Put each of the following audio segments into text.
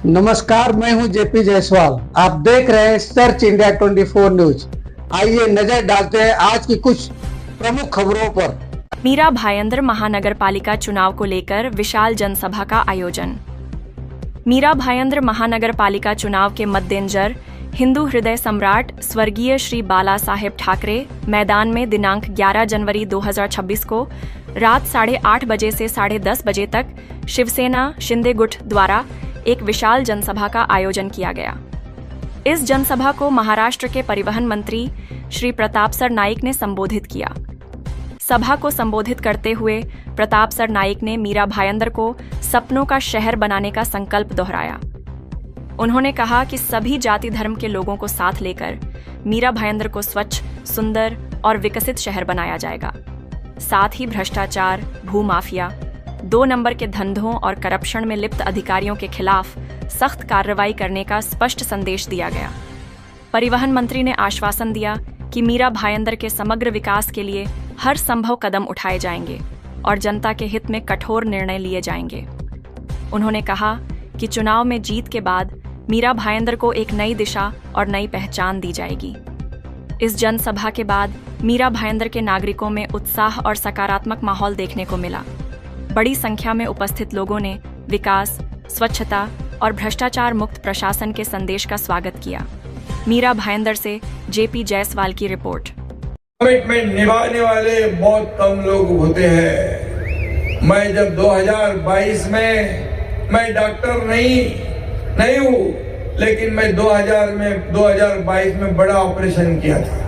नमस्कार, मैं हूं जेपी जायसवाल। आप देख रहे हैं सर्च इंडिया 24 न्यूज। आइए नजर डालते हैं आज की कुछ प्रमुख खबरों पर। मीरा भायंदर महानगर पालिका चुनाव को लेकर विशाल जनसभा का आयोजन। मीरा भायंदर महानगर पालिका चुनाव के मद्देनजर हिंदू हृदय सम्राट स्वर्गीय श्री बाला साहेब ठाकरे मैदान में दिनांक 11 जनवरी 2026 को रात 8:30 बजे से 10:30 बजे तक शिवसेना शिंदे गुट द्वारा एक विशाल जनसभा का आयोजन किया गया। इस जनसभा को महाराष्ट्र के परिवहन मंत्री श्री प्रताप सर नाइक ने संबोधित किया। सभा को संबोधित करते हुए प्रताप सर नाइक ने मीरा भायंदर को सपनों का शहर बनाने का संकल्प दोहराया। उन्होंने कहा कि सभी जाति धर्म के लोगों को साथ लेकर मीरा भायंदर को स्वच्छ, सुंदर और विकसित शहर बनाया जाएगा। साथ ही भ्रष्टाचार, भूमाफिया, 2 नंबर के धंधों और करप्शन में लिप्त अधिकारियों के खिलाफ सख्त कार्रवाई करने का स्पष्ट संदेश दिया गया। परिवहन मंत्री ने आश्वासन दिया कि मीरा भायंदर के समग्र विकास के लिए हर संभव कदम उठाए जाएंगे और जनता के हित में कठोर निर्णय लिए जाएंगे। उन्होंने कहा कि चुनाव में जीत के बाद मीरा भायंदर को एक नई दिशा और नई पहचान दी जाएगी। इस जनसभा के बाद मीरा भायंदर के नागरिकों में उत्साह और सकारात्मक माहौल देखने को मिला। बड़ी संख्या में उपस्थित लोगों ने विकास, स्वच्छता और भ्रष्टाचार मुक्त प्रशासन के संदेश का स्वागत किया। मीरा भायंदर से जेपी जायसवाल की रिपोर्ट। कमिटमेंट निभाने वाले बहुत कम लोग होते हैं। मैं जब 2022 में मैं डॉक्टर नहीं हूँ, लेकिन मैं 2022 में बड़ा ऑपरेशन किया था।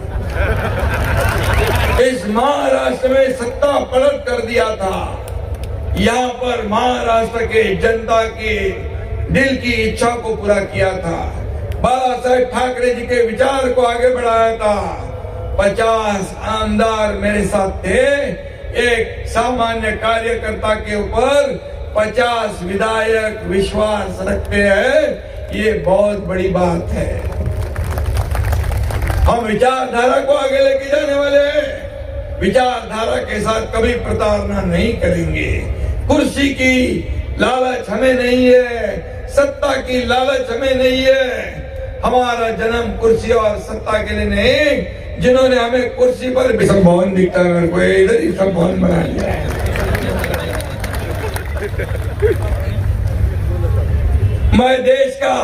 इस महाराष्ट्र में सत्ता पलट कर दिया था। यहाँ पर महाराष्ट्र के जनता की दिल की इच्छा को पूरा किया था। बाला साहेब ठाकरे जी के विचार को आगे बढ़ाया था। 50 आमदार मेरे साथ थे। एक सामान्य कार्यकर्ता के ऊपर 50 विधायक विश्वास रखते हैं, ये बहुत बड़ी बात है। हम विचारधारा को आगे लेके जाने वाले हैं। विचारधारा के साथ कभी प्रताड़ना नहीं करेंगे। कुर्सी की लालच हमें नहीं है, सत्ता की लालच हमें नहीं है। हमारा जन्म कुर्सी और सत्ता के लिए नहीं। जिन्होंने हमें कुर्सी पर भी, सब भवन दिखता है मेरे को, इधर ही सब भवन बना लिया है। मैं देश का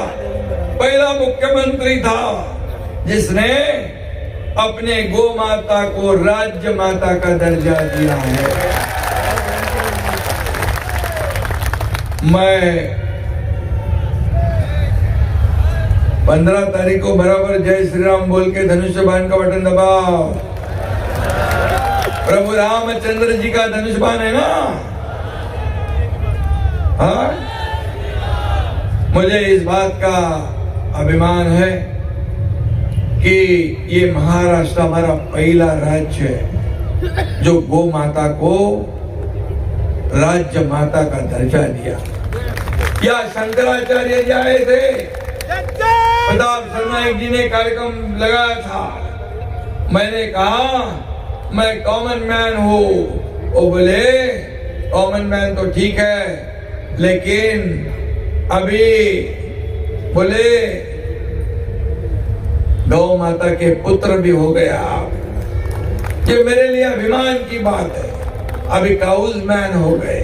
पहला मुख्यमंत्री था जिसने अपने गौ माता को राज्य माता का दर्जा दिया है। मैं 15 तारीख को बराबर जय श्री राम बोल के धनुष्य बाण का बटन दबाओ। प्रभु रामचंद्र जी का धनुष बाण है ना? हाँ, मुझे इस बात का अभिमान है कि ये महाराष्ट्र हमारा पहला राज्य है जो गौ माता को राज्य माता का दर्जा दिया। या शंकराचार्य जी आए थे, प्रताप सरनाइक जी ने कार्यक्रम लगाया था। मैंने कहा मैं कॉमन मैन हूँ। वो बोले कॉमन मैन तो ठीक है, लेकिन अभी बोले गौ माता के पुत्र भी हो गया आप। ये मेरे लिए अभिमान की बात है। अभी काउज मैन हो गए,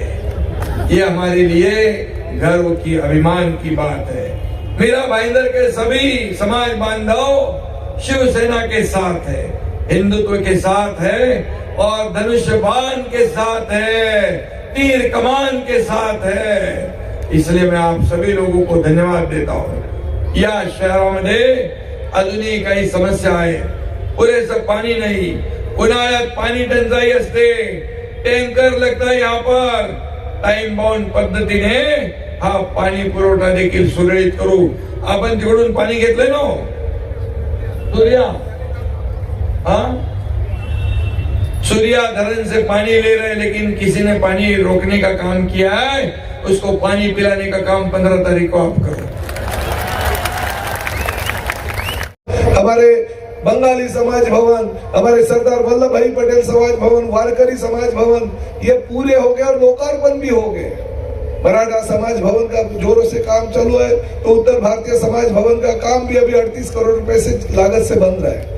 ये हमारे लिए गर्व की, अभिमान की बात है। मीरा भाईंदर के सभी समाज बांधव शिवसेना के साथ है, हिंदुत्व के साथ है और धनुष्य बाण के साथ है, तीर कमान के साथ है। इसलिए मैं आप सभी लोगों को धन्यवाद देता हूँ। या शहरामध्ये अजूनही काही समस्या आहे, पुरेसं पाणी नाही, उन्हाळ्यात पाणी टंचाई असते, टँकर लगता है यहाँ पर। टाइम बाउंड पद्धतीने हा पाणी पुरवठा देखील सुरळीत करू। आपण तिकडून पाणी घेतलंय ना सूर्या? हाँ, सूर्या धरण से पानी ले रहे, लेकिन किसी ने पानी रोकने का काम किया है। उसको पानी पिलाने का काम 15 तारीख को आप करो। हमारे बंगाली समाज भवन, हमारे सरदार वल्लभ भाई पटेल समाज भवन, वारकरी समाज भवन, ये पूरे हो गए और लोकार्पण भी हो गए। मराठा समाज भवन का जोरों से काम चालू है, तो उत्तर भारतीय समाज भवन का काम भी अभी 38 करोड़ रुपए से लागत से बन रहा है।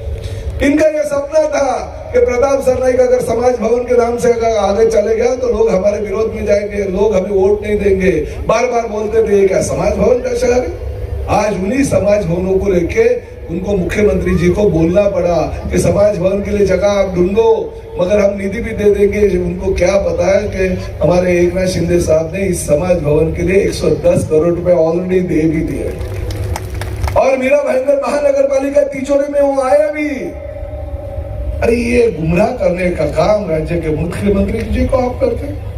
इनका यह सपना था कि प्रताप सरनाईक अगर समाज भवन के नाम से अगर आगे चले गया तो लोग हमारे विरोध में जाएंगे, लोग हमें वोट नहीं देंगे। बार बार बोलते थे ये क्या समाज भवन का शहर है। आज उन्हीं समाज भवनों को लेके उनको मुख्यमंत्री जी को बोलना पड़ा कि समाज भवन के लिए जगह आप ढूंढो, मगर हम निधि भी दे देंगे। उनको क्या पता है कि हमारे एकनाथ शिंदे साहब ने इस समाज भवन के लिए 110 करोड़ रुपए ऑलरेडी दे भी दिए, और मीरा भाईंदर महानगर पालिका तिजोरी में वो आया भी। अरे ये गुमराह करने का काम राज्य के मुख्यमंत्री जी को आप करते हैं।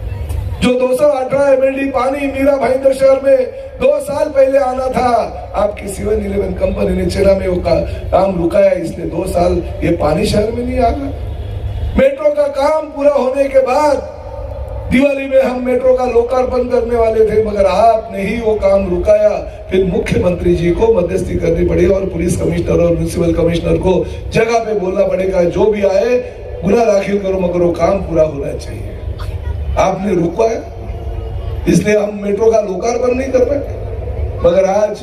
जो 218 MLD पानी मीरा भाईंदर शहर में 2 साल पहले आना था, आपकी 7-Eleven कंपनी ने चेरा में वो काम रुकाया, इसलिए 2 साल ये पानी शहर में नहीं आना। मेट्रो का काम पूरा होने के बाद दिवाली में हम मेट्रो का लोकार्पण करने वाले थे, मगर आपने ही वो काम रुकाया। फिर मुख्यमंत्री जी को मध्यस्थी करनी पड़ी और पुलिस कमिश्नर और म्युनिसिपल कमिश्नर को जगह पे बोलना पड़ेगा, जो भी आए गुना दाखिल करो, मगर वो काम पूरा होना चाहिए। आपने रुकवाया, इसलिए हम मेट्रो का लोकार्पण नहीं कर पाए। मगर आज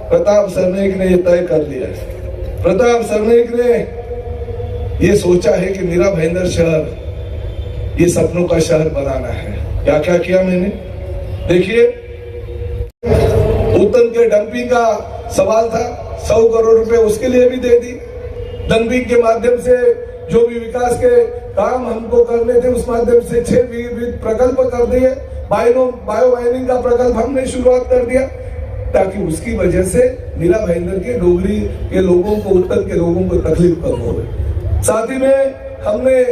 प्रताप सरनाईक ने ये तय कर लिया है। प्रताप सरनाईक ने ये सोचा है कि मीरा भाईंदर शहर ये सपनों का शहर बनाना है। क्या क्या किया मैंने, देखिए। उत्तम के डंपिंग का सवाल था, 100 करोड़ रुपए उसके लिए भी दे दी। डंपिंग के माध्यम से जो भी विकास के काम हमको करने थे, उस माध्यम से 6 प्रकल्प कर दिए। बायो माइनिंग का प्रकल्प हमने शुरुआत कर दिया, ताकि उसकी वजह से मीरा भाईंदर के डोगरी के लोगों को, उत्तर के लोगों को तकलीफ कम हो गई। साथ ही में हमने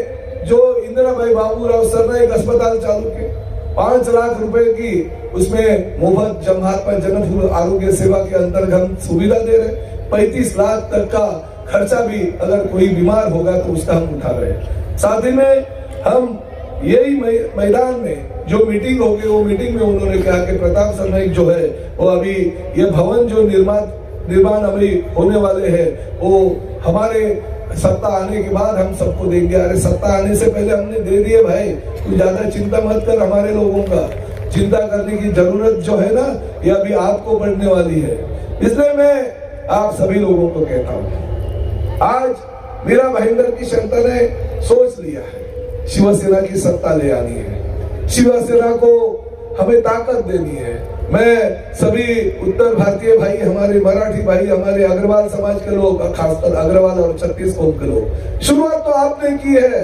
जो इंदिराबाई बाबूराव सरनाईक अस्पताल चालू किए, 5 लाख रुपए की उसमें मुफ्त महात्मा जनक आरोग्य सेवा के अंतर्गत सुविधा दे रहे। 35 लाख तक का खर्चा भी अगर कोई बीमार होगा तो उसका हम उठा रहे हैं। साथ ही में हम यही मैदान में जो मीटिंग होगी, वो मीटिंग में उन्होंने कहा कि प्रताप सरनाईक जो है वो अभी ये भवन जो निर्माण अभी होने वाले हैं, वो हमारे सत्ता आने के बाद हम सबको देंगे। अरे सत्ता आने से पहले हमने दे दिए भाई, तू ज्यादा चिंता मत कर। हमारे लोगों का चिंता करने की जरूरत जो है ना, ये अभी आपको पड़ने वाली है। इसलिए मैं आप सभी लोगों को कहता हूँ, आज मीरा भाईंदर की जनता ने सोच लिया है, शिवसेना की सत्ता ले आनी है, शिवसेना को हमें ताकत देनी है। मैं सभी उत्तर भारतीय भाई, हमारे मराठी भाई, हमारे अग्रवाल समाज के लोग, खासकर अग्रवाल और छत्तीसगढ़ के लोग, शुरुआत तो आपने की है।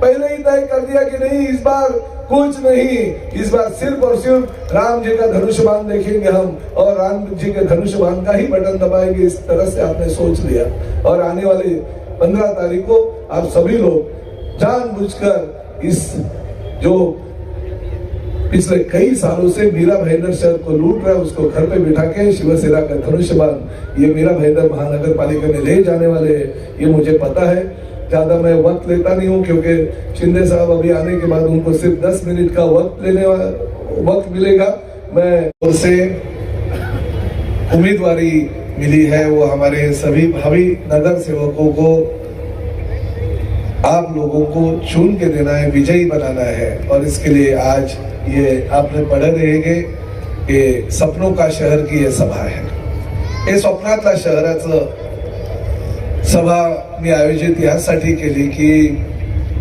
पहले ही तय कर दिया कि नहीं, इस बार कुछ नहीं, इस बार सिर्फ और सिर्फ राम जी का धनुष बाण देखेंगे हम, और राम जी के धनुष बाण का ही बटन दबाएंगे। इस तरह से आपने सोच लिया, और आने वाले 15 तारीख को आप सभी लोग जानबूझकर इस जो पिछले कई सालों से मीरा भाईंदर शहर को लूट रहा है, उसको घर पे बिठा के शिवसेना का धनुष बाण ये मीरा भाईंदर महानगर पालिका में ले जाने वाले हैं, ये मुझे पता है। ज्यादा मैं वक्त लेता नहीं हूँ, क्योंकि शिंदे साहब अभी आने के बाद उनको सिर्फ 10 मिनट का वक्त मिलेगा। मैं उनसे उम्मीदवारी मिली है, वो हमारे सभी भावी नगर सेवकों को, आप लोगों को चुन के देना है, विजयी बनाना है। और इसके लिए आज ये आपने पढ़े रहेंगे कि सपनों का शहर की ये सभा है। हे स्वप्नातल्या शहराचं सभा मी आयोजित यासाठी केली की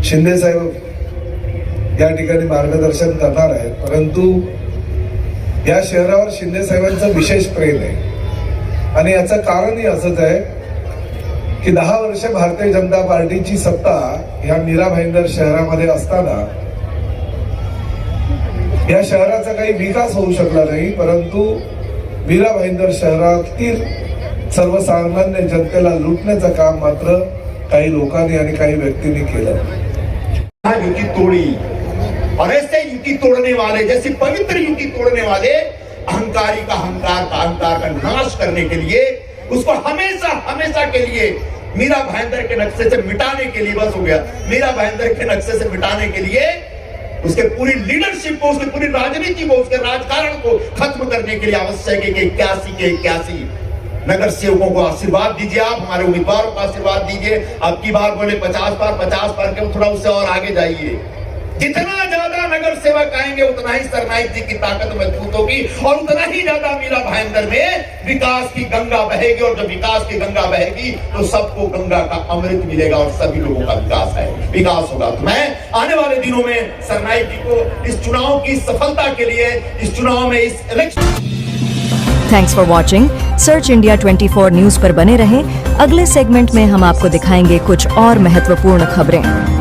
शिंदे साहेब या ठिकाणी मार्गदर्शन करणार आहेत, परंतु या शहरावर शिंदे साहेबांचं विशेष प्रेम आहे। आणि याचं कारणही असंच आहे की 10 वर्ष भारतीय जनता पार्टीची सत्ता या मीरा भाईंदर शहरामध्ये असताना या शहराचा काही विकास होऊ शकला नाही, परंतु मीरा भाईंदर शहरातील सर्वसामान्य जनतेला लुटण्याचं काम मात्र काही लोकांनी आणि काही व्यक्तींनी केलं। युति तोड़ी, और ऐसे युति तोड़ने वाले, जैसे पवित्र युति तोड़ने वाले अहंकारी का अहंकार का नाश करने के लिए, उसको हमेशा के लिए मीरा भाईंदर के नक्शे से मिटाने के लिए, बस हो गया, मीरा भाईंदर के नक्शे से मिटाने के लिए उसके पूरी लीडरशिप को, उसकी पूरी राजनीति को, उसके राजकारण को खत्म करने के लिए आवश्यक है कि 81 नगर सेवकों को आशीर्वाद दीजिए। आप हमारे उम्मीदवारों को आशीर्वाद दीजिए। अब की बार बोले 50 बार के थोड़ा उससे और आगे जाइए। जितना ज्यादा नगर सेवक आएंगे उतना ही सरनाईक जी की ताकत मजबूत होगी और उतना ही ज्यादा मीरा भाईंदर में विकास की गंगा बहेगी। और जब विकास की गंगा बहेगी तो सबको गंगा का अमृत मिलेगा और सभी लोगों का विकास होगा। तो मैं आने वाले दिनों में सरनाईक जी को इस चुनाव की सफलता के लिए, इस चुनाव में, इस election. Thanks for watching. Search India 24 news पर बने रहें। अगले सेगमेंट में हम आपको दिखाएंगे कुछ और महत्वपूर्ण खबरें।